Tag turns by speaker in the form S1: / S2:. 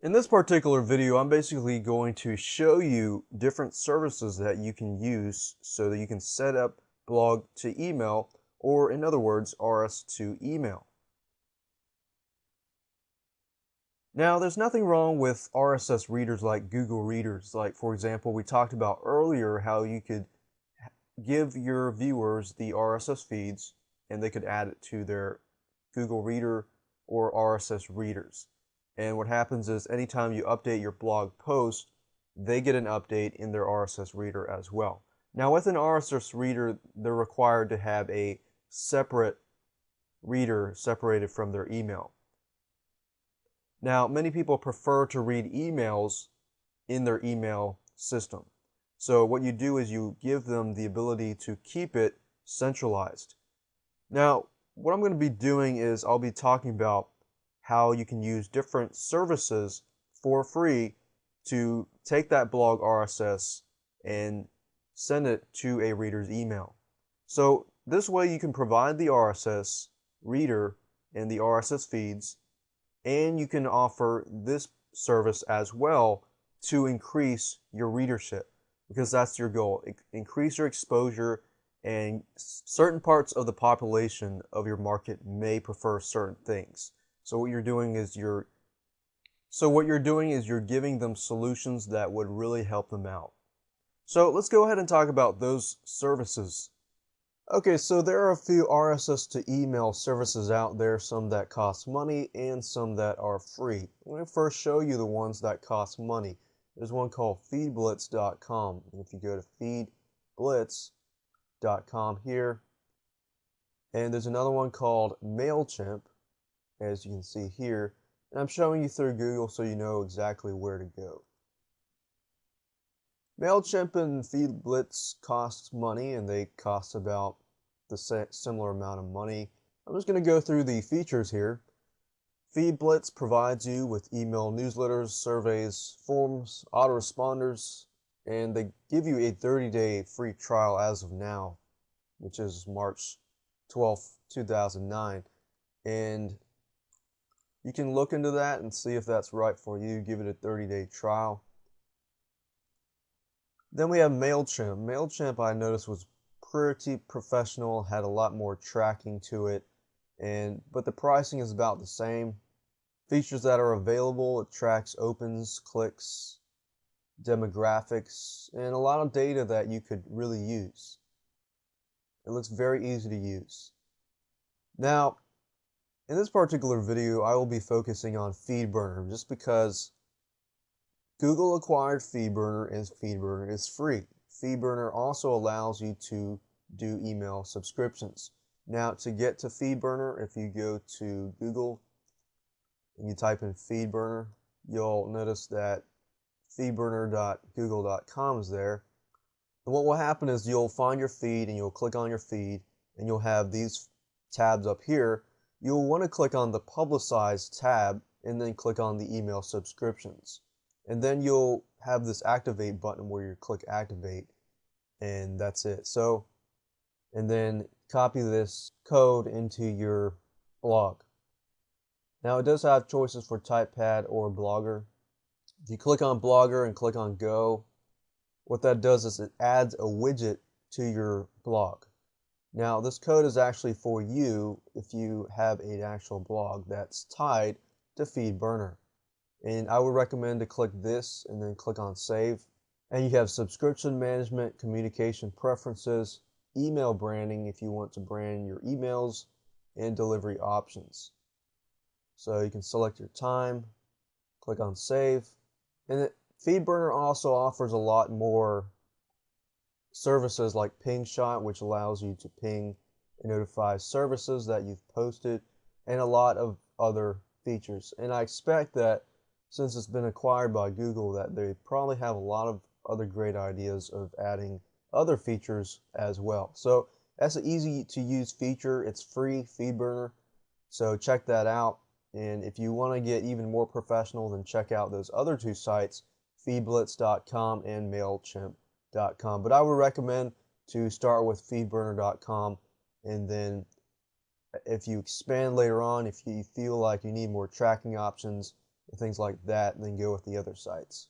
S1: In this particular video, I'm basically going to show you different services that you can use so that you can set up blog to email, or in other words, RS to email. Now, there's nothing wrong with RSS readers like Google Readers. Like, for example, we talked about earlier how you could give your viewers the RSS feeds and they could add it to their Google Reader or RSS readers. And what happens is anytime you update your blog post, they get an update in their RSS reader as well. Now, with an RSS reader, they're required to have a separate reader separated from their email. Now, many people prefer to read emails in their email system. So what you do is you give them the ability to keep it centralized. Now, what I'm going to be doing is I'll be talking about how you can use different services for free to take that blog RSS and send it to a reader's email. So this way you can provide the RSS reader and the RSS feeds, and you can offer this service as well to increase your readership, because that's your goal. Increase your exposure, and certain parts of the population of your market may prefer certain things. So what you're doing is you're giving them solutions that would really help them out. So let's go ahead and talk about those services. Okay, so there are a few RSS to email services out there, some that cost money and some that are free. I'm going to first show you the ones that cost money. There's one called feedblitz.com. And if you go to feedblitz.com here, and there's another one called MailChimp, as you can see here. And I'm showing you through Google so you know exactly where to go. MailChimp and FeedBlitz cost money, and they cost about the similar amount of money. I'm just going to go through the features here. FeedBlitz provides you with email newsletters, surveys, forms, autoresponders, and they give you a 30-day free trial as of now, which is March 12th, 2009. And you can look into that and see if that's right for you. Give it a 30-day trial. Then we have MailChimp. MailChimp, I noticed, was pretty professional, had a lot more tracking to it, but the pricing is about the same. Features that are available: it tracks opens, clicks, demographics, and a lot of data that you could really use. It looks very easy to use. Now, in this particular video, I will be focusing on FeedBurner just because Google acquired FeedBurner, and FeedBurner is free. FeedBurner also allows you to do email subscriptions. Now, to get to FeedBurner, if you go to Google and you type in FeedBurner, you'll notice that feedburner.google.com is there. And what will happen is you'll find your feed and you'll click on your feed and you'll have these tabs up here. You'll want to click on the Publicize tab and then click on the email subscriptions. And then you'll have this activate button where you click activate, and that's it. So, and then copy this code into your blog. Now it does have choices for Typepad or Blogger. If you click on Blogger and click on Go, what that does is it adds a widget to your blog. Now this code is actually for you if you have an actual blog that's tied to FeedBurner. And I would recommend to click this and then click on save. And you have subscription management, communication preferences, email branding if you want to brand your emails, and delivery options. So you can select your time, click on save. And FeedBurner also offers a lot more services like PingShot, which allows you to ping and notify services that you've posted, and a lot of other features. And I expect that since it's been acquired by Google, that they probably have a lot of other great ideas of adding other features as well. So that's an easy to use feature. It's free, FeedBurner. So check that out. And if you want to get even more professional, then check out those other two sites, feedblitz.com and MailChimp.com. But I would recommend to start with feedburner.com, and then if you expand later on, if you feel like you need more tracking options, and things like that, and then go with the other sites.